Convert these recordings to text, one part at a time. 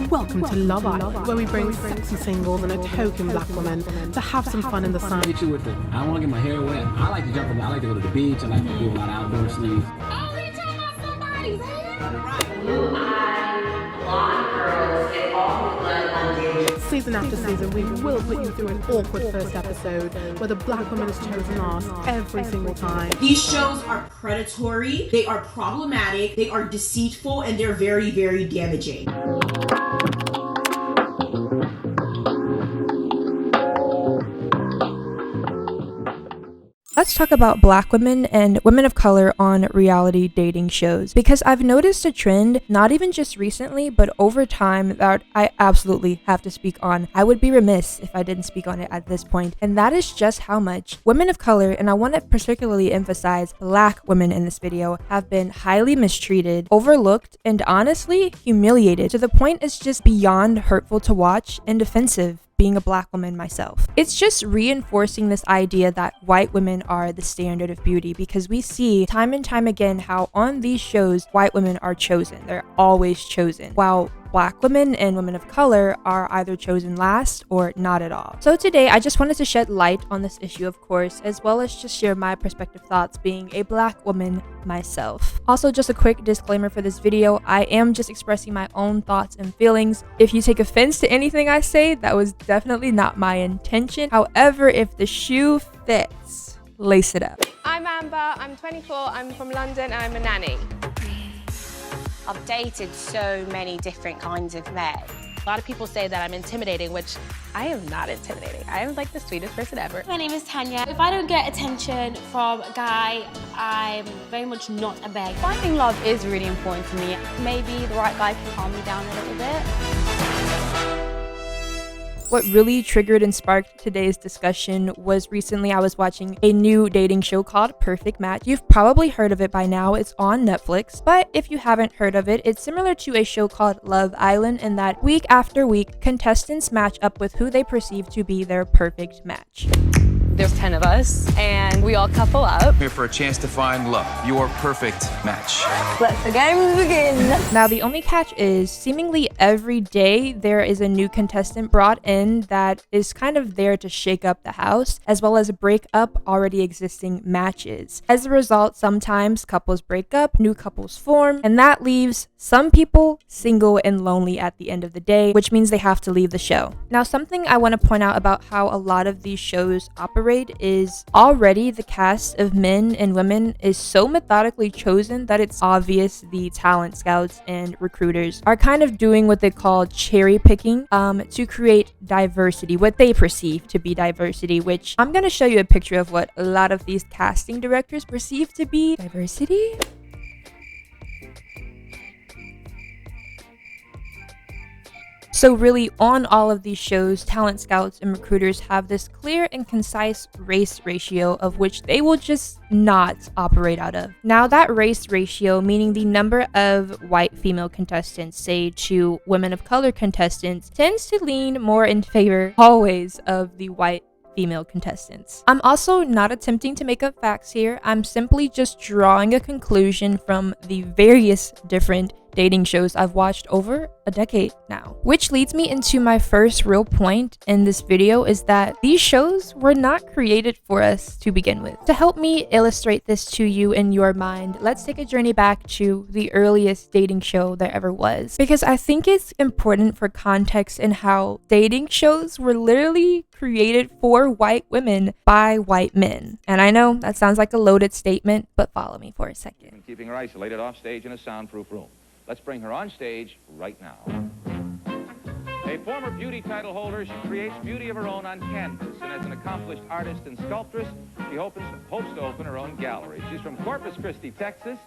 Welcome to Love Island, where we bring sexy singles and a token black woman to have some fun in the sun. Hit you with the, I don't want to get my hair wet. I like to jump in, I like to go to the beach. I like to do a lot of outdoor things. Every time I somebody's hair. Blue-eyed, blonde girls get all the blood on danger. Season after season, we will put you through an awkward first episode where the black woman is chosen last every single time. These shows are predatory, they are problematic, they are deceitful, and they're very, very damaging. Let's talk about black women and women of color on reality dating shows, because I've noticed a trend, not even just recently, but over time, that I absolutely have to speak on. I would be remiss if I didn't speak on it at this point, and that is just how much women of color, and I want to particularly emphasize black women in this video, have been highly mistreated, overlooked, and honestly humiliated to the point it's just beyond hurtful to watch and offensive. Being a black woman myself, it's just reinforcing this idea that white women are the standard of beauty, because we see time and time again how on these shows white women are chosen. They're always chosen, while black women and women of color are either chosen last or not at all. So today I just wanted to shed light on this issue, of course, as well as just share my perspective thoughts being a black woman myself. Also, just a quick disclaimer for this video, I am just expressing my own thoughts and feelings. If you take offense to anything I say, that was definitely not my intention. However, if the shoe fits, lace it up. I'm Amber, I'm 24, I'm from London, and I'm a nanny. I've dated so many different kinds of men. A lot of people say that I'm intimidating, which I am not intimidating. I am like the sweetest person ever. My name is Tanya. If I don't get attention from a guy, I'm very much not a beg. Finding love is really important to me. Maybe the right guy can calm me down a little bit. What really triggered and sparked today's discussion was recently I was watching a new dating show called Perfect Match. You've probably heard of it by now. It's on Netflix, but if you haven't heard of it, it's similar to a show called Love Island in that week after week, contestants match up with who they perceive to be their perfect match. There's 10 of us, and we all couple up. Here for a chance to find love, your perfect match. Let the games begin. Now, the only catch is seemingly every day there is a new contestant brought in that is kind of there to shake up the house, as well as break up already existing matches. As a result, sometimes couples break up, new couples form, and that leaves some people single and lonely at the end of the day, which means they have to leave the show. Now, something I want to point out about how a lot of these shows operate is already the cast of men and women is so methodically chosen that it's obvious the talent scouts and recruiters are kind of doing what they call cherry picking to create diversity, what they perceive to be diversity, which I'm going to show you a picture of what a lot of these casting directors perceive to be diversity. So really, on all of these shows, talent scouts and recruiters have this clear and concise race ratio of which they will just not operate out of. Now, that race ratio, meaning the number of white female contestants, say, to women of color contestants, tends to lean more in favor always of the white female contestants. I'm also not attempting to make up facts here. I'm simply just drawing a conclusion from the various different dating shows I've watched over a decade now. Which leads me into my first real point in this video, is that these shows were not created for us to begin with. To help me illustrate this to you in your mind, let's take a journey back to the earliest dating show there ever was, because I think it's important for context in how dating shows were literally created for white women by white men. And I know that sounds like a loaded statement, but follow me for a second. Keeping her isolated off stage in a soundproof room. Let's bring her on stage right now. A former beauty title holder, she creates beauty of her own on canvas, and as an accomplished artist and sculptress, she hopes to open her own gallery. She's from Corpus Christi, Texas,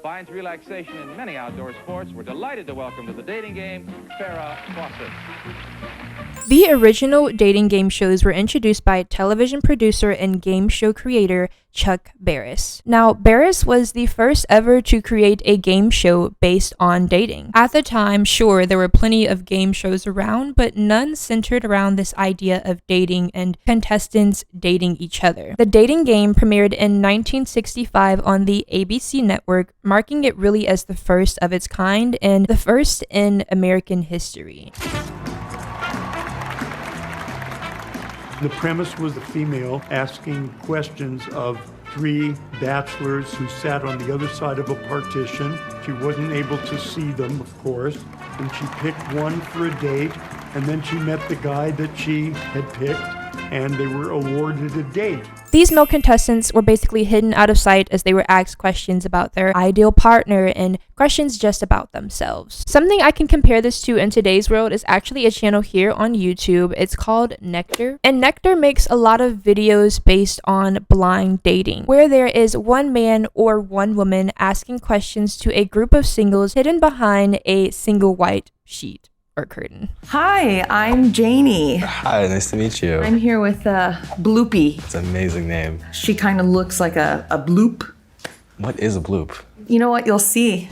finds relaxation in many outdoor sports. We're delighted to welcome to the dating game, Farrah Fawcett. The original dating game shows were introduced by television producer and game show creator Chuck Barris. Now, Barris was the first ever to create a game show based on dating. At the time, sure, there were plenty of game shows around, but none centered around this idea of dating and contestants dating each other. The dating game premiered in 1965 on the ABC network, marking it really as the first of its kind and the first in American history. The premise was the female asking questions of 3 bachelors who sat on the other side of a partition. She wasn't able to see them, of course, and she picked one for a date, and then she met the guy that she had picked, and they were awarded a date. These male contestants were basically hidden out of sight as they were asked questions about their ideal partner and questions just about themselves. Something I can compare this to in today's world is actually a channel here on YouTube. It's called Nectar. And Nectar makes a lot of videos based on blind dating, where there is one man or one woman asking questions to a group of singles hidden behind a single white sheet or curtain. Hi, I'm Janie. Hi, nice to meet you. I'm here with Bloopy. It's an amazing name. She kind of looks like a bloop. What is a bloop? You know what? You'll see.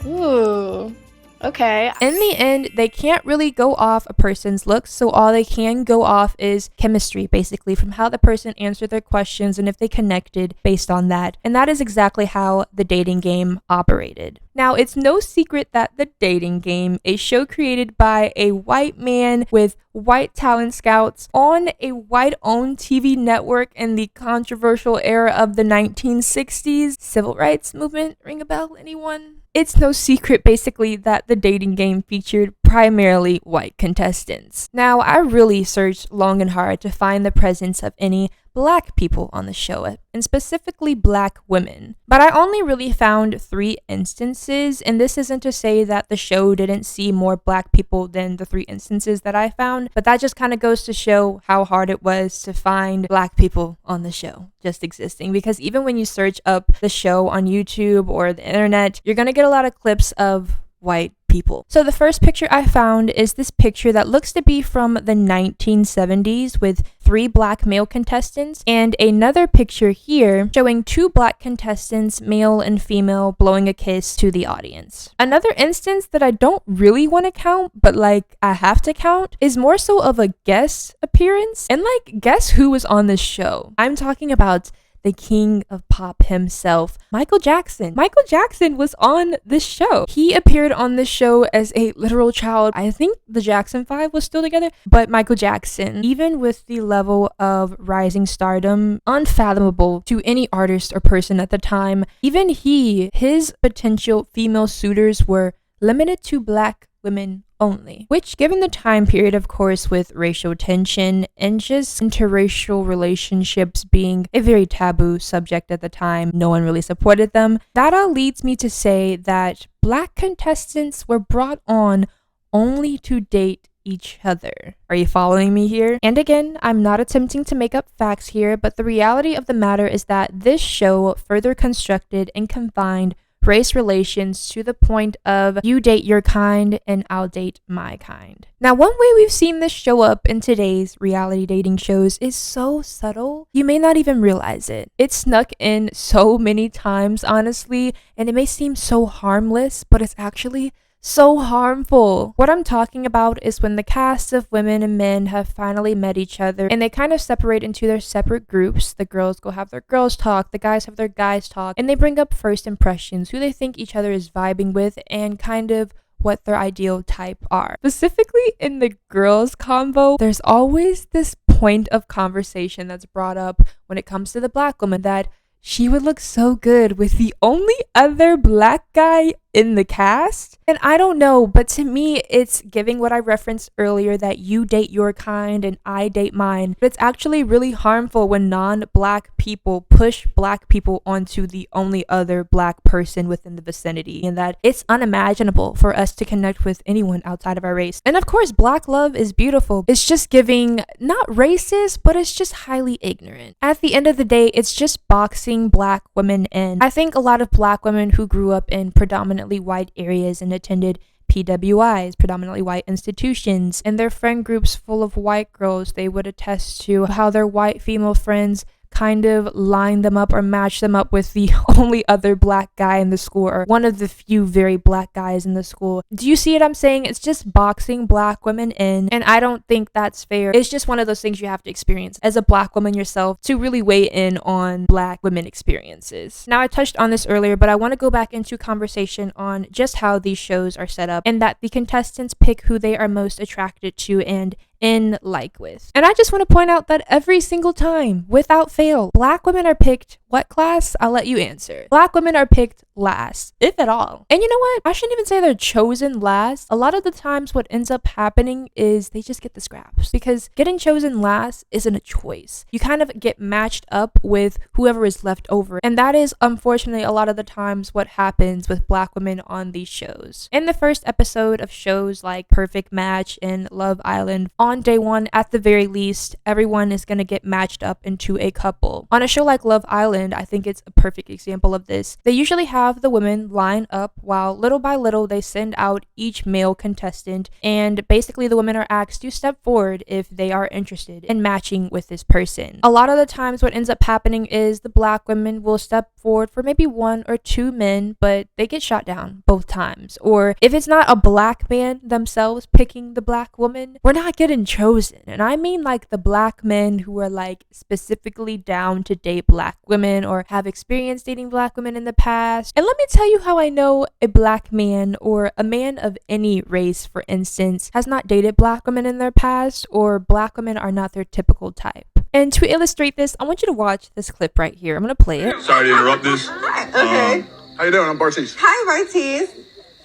Ooh. Okay. In the end, they can't really go off a person's looks, so all they can go off is chemistry, basically, from how the person answered their questions and if they connected based on that. And that is exactly how the dating game operated. Now, it's no secret that The Dating Game, a show created by a white man with white talent scouts on a white-owned TV network in the controversial era of the 1960s. Civil rights movement, ring a bell, anyone? It's no secret, basically, that The Dating Game featured primarily white contestants. Now, I really searched long and hard to find the presence of any black people on the show, and specifically black women. But I only really found 3 instances, and this isn't to say that the show didn't see more black people than the 3 instances that I found, but that just kind of goes to show how hard it was to find black people on the show just existing. Because even when you search up the show on YouTube or the internet, you're gonna get a lot of clips of white people. So the first picture I found is this picture that looks to be from the 1970s with 3 black male contestants, and another picture here showing 2 black contestants, male and female, blowing a kiss to the audience. Another instance that I don't really want to count, but like I have to count, is more so of a guest appearance. And like, guess who was on this show? I'm talking about the king of pop himself, Michael Jackson. Michael Jackson was on this show. He appeared on this show as a literal child. I think the Jackson 5 was still together, but Michael Jackson, even with the level of rising stardom unfathomable to any artist or person at the time, even his potential female suitors were limited to black women only, which, given the time period, of course, with racial tension and just interracial relationships being a very taboo subject at the time, no one really supported them. That all leads me to say that black contestants were brought on only to date each other. Are you following me here? And again, I'm not attempting to make up facts here, but the reality of the matter is that this show further constructed and confined race relations to the point of you date your kind and I'll date my kind. Now, one way we've seen this show up in today's reality dating shows is so subtle, you may not even realize it. It's snuck in so many times, honestly, and it may seem so harmless, but it's actually so harmful. What I'm talking about is when the cast of women and men have finally met each other and they kind of separate into their separate groups. The girls go have their girls talk, the guys have their guys talk, and they bring up first impressions, who they think each other is vibing with, and kind of what their ideal type are. Specifically in the girls combo, there's always this point of conversation that's brought up when it comes to the black woman, that she would look so good with the only other black guy in the cast. And I don't know, but to me, it's giving what I referenced earlier, that you date your kind and I date mine. But it's actually really harmful when non-black people push black people onto the only other black person within the vicinity, and that it's unimaginable for us to connect with anyone outside of our race. And of course, black love is beautiful. It's just giving, not racist, but it's just highly ignorant. At the end of the day, it's just boxing black women in. I think a lot of black women who grew up in predominantly white areas and attended PWIs, predominantly white institutions, and their friend groups full of white girls, they would attest to how their white female friends kind of line them up or match them up with the only other black guy in the school, or one of the few very black guys in the school. Do you see what I'm saying? It's just boxing black women in, and I don't think that's fair. It's just one of those things you have to experience as a black woman yourself to really weigh in on black women experiences. Now, I touched on this earlier, but I want to go back into conversation on just how these shows are set up, and that the contestants pick who they are most attracted to and in like with. And I just want to point out that every single time, without fail, black women are picked what class? I'll let you answer. Black women are picked last, if at all. And you know what? I shouldn't even say they're chosen last. A lot of the times what ends up happening is they just get the scraps, because getting chosen last isn't a choice. You kind of get matched up with whoever is left over. And that is unfortunately a lot of the times what happens with black women on these shows. In the first episode of shows like Perfect Match and Love Island, on day one, at the very least, everyone is going to get matched up into a couple. On a show like Love Island, I think it's a perfect example of this. They usually have the women line up while little by little they send out each male contestant, and basically the women are asked to step forward if they are interested in matching with this person. A lot of the times what ends up happening is the black women will step forward for maybe one or two men, but they get shot down both times. Or if it's not a black man themselves picking the black woman, we're not getting chosen. And I mean like the black men who are like specifically down to date black women or have experience dating black women in the past. And let me tell you how I know a black man, or a man of any race for instance, has not dated black women in their past, or black women are not their typical type. And to illustrate this, I want you to watch this clip right here. I'm gonna play it. Sorry to interrupt this. Okay. How you doing? I'm Bartiz. Hi, Bartiz.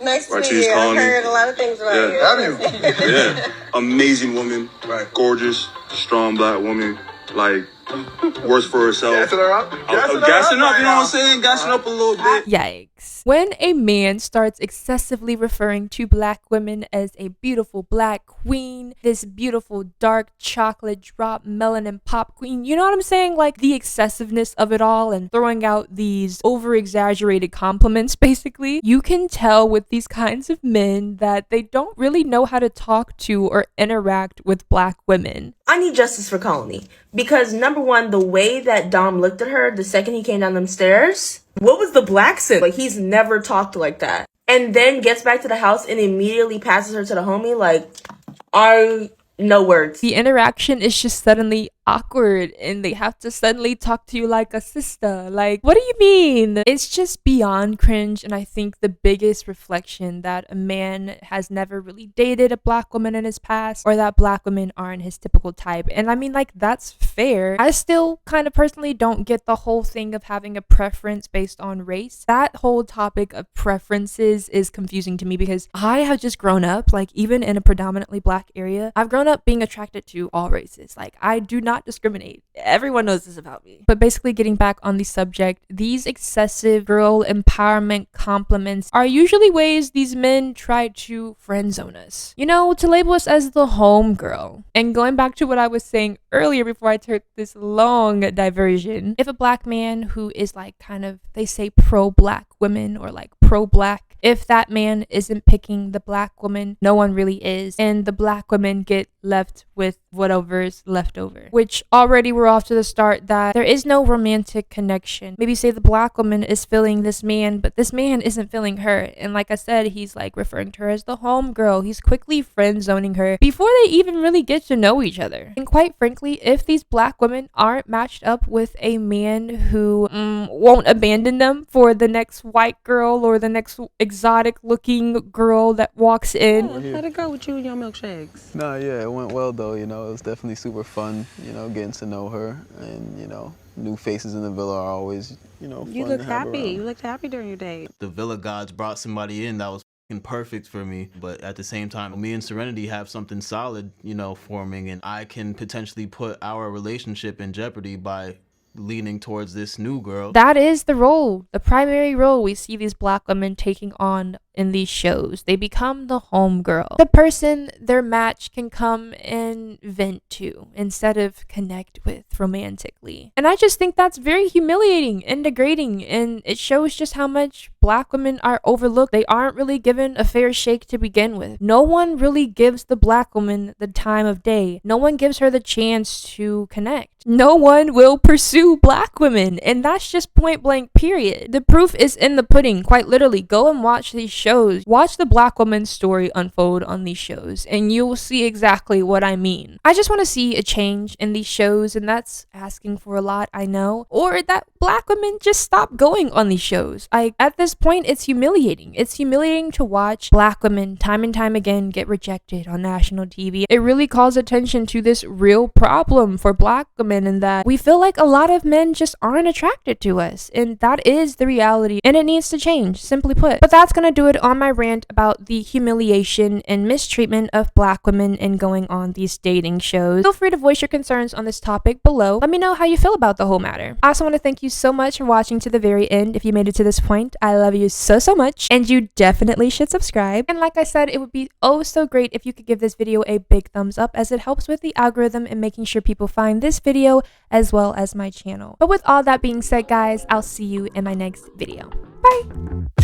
Nice to meet you. I've heard a lot of things about you. Have you? Yeah. Amazing woman. Right. Gorgeous, strong black woman. Like, works for herself. Gassing her up? Gassing up, you know what I'm saying? Gassing up a little bit. Yikes. When a man starts excessively referring to black women as a beautiful black queen, this beautiful dark chocolate drop melanin pop queen, you know what I'm saying? Like the excessiveness of it all and throwing out these over-exaggerated compliments, basically. You can tell with these kinds of men that they don't really know how to talk to or interact with black women. I need justice for Colony, because number one, the way that Dom looked at her the second he came down them stairs, what was the black sin? Like, he's never talked like that. And then gets back to the house and immediately passes her to the homie, like, no words. The interaction is just suddenly awkward, and they have to suddenly talk to you like a sister. Like, what do you mean? It's just beyond cringe, and I think the biggest reflection that a man has never really dated a black woman in his past, or that black women aren't his typical type. And I mean, like, that's fair. I still kind of personally don't get the whole thing of having a preference based on race. That whole topic of preferences is confusing to me, because I have just grown up, like, even in a predominantly black area, I've grown up being attracted to all races. Like, I do not discriminate. Everyone knows this about me. But basically, getting back on the subject, these excessive girl empowerment compliments are usually ways these men try to friend zone us. You know, to label us as the home girl. And going back to what I was saying earlier before I took this long diversion, if a black man who is like kind of, they say pro-black women or like pro-black, if that man isn't picking the black woman, no one really is. And the black women get left with whatever's left over. Which already we're off to the start that there is no romantic connection. Maybe say the black woman is feeling this man, but this man isn't feeling her. And like I said, he's like referring to her as the home girl. He's quickly friend zoning her before they even really get to know each other. And quite frankly, if these black women aren't matched up with a man who won't abandon them for the next white girl or the next exotic looking girl that walks in. How'd it go with you and your milkshakes? Nah, yeah, it went well though, you know, it was definitely super fun, you know, getting to know her, and, you know, new faces in the villa are always, you know, fun You to looked have happy. around. You looked happy during your date. The Villa Gods brought somebody in that was perfect for me, but at the same time, me and Serenity have something solid, you know, forming, and I can potentially put our relationship in jeopardy by leaning towards this new girl. That is the role, the primary role we see these black women taking on in these shows. They become the homegirl, the person their match can come and vent to instead of connect with romantically. And I just think that's very humiliating and degrading, and it shows just how much Black women are overlooked. They aren't really given a fair shake to begin with. No one really gives the Black woman the time of day. No one gives her the chance to connect. No one will pursue Black women, and that's just point blank period. The proof is in the pudding, quite literally. Go and watch these shows. Watch the Black woman's story unfold on these shows, and you will see exactly what I mean. I just want to see a change in these shows, and that's asking for a lot, I know. Or that Black women just stop going on these shows. At this point, it's humiliating. It's humiliating to watch Black women time and time again get rejected on national TV. It really calls attention to this real problem for Black women, and that we feel like a lot of men just aren't attracted to us, and that is the reality, and it needs to change, simply put. But that's gonna do it on my rant about the humiliation and mistreatment of Black women and going on these dating shows. Feel free to voice your concerns on this topic below. Let me know how you feel about the whole matter. I also want to thank you so much for watching to the very end. If you made it to this point, I love you so much, and you definitely should subscribe. And like I said, it would be oh so great if you could give this video a big thumbs up, as it helps with the algorithm and making sure people find this video as well as my channel. But with all that being said, guys, I'll see you in my next video. Bye!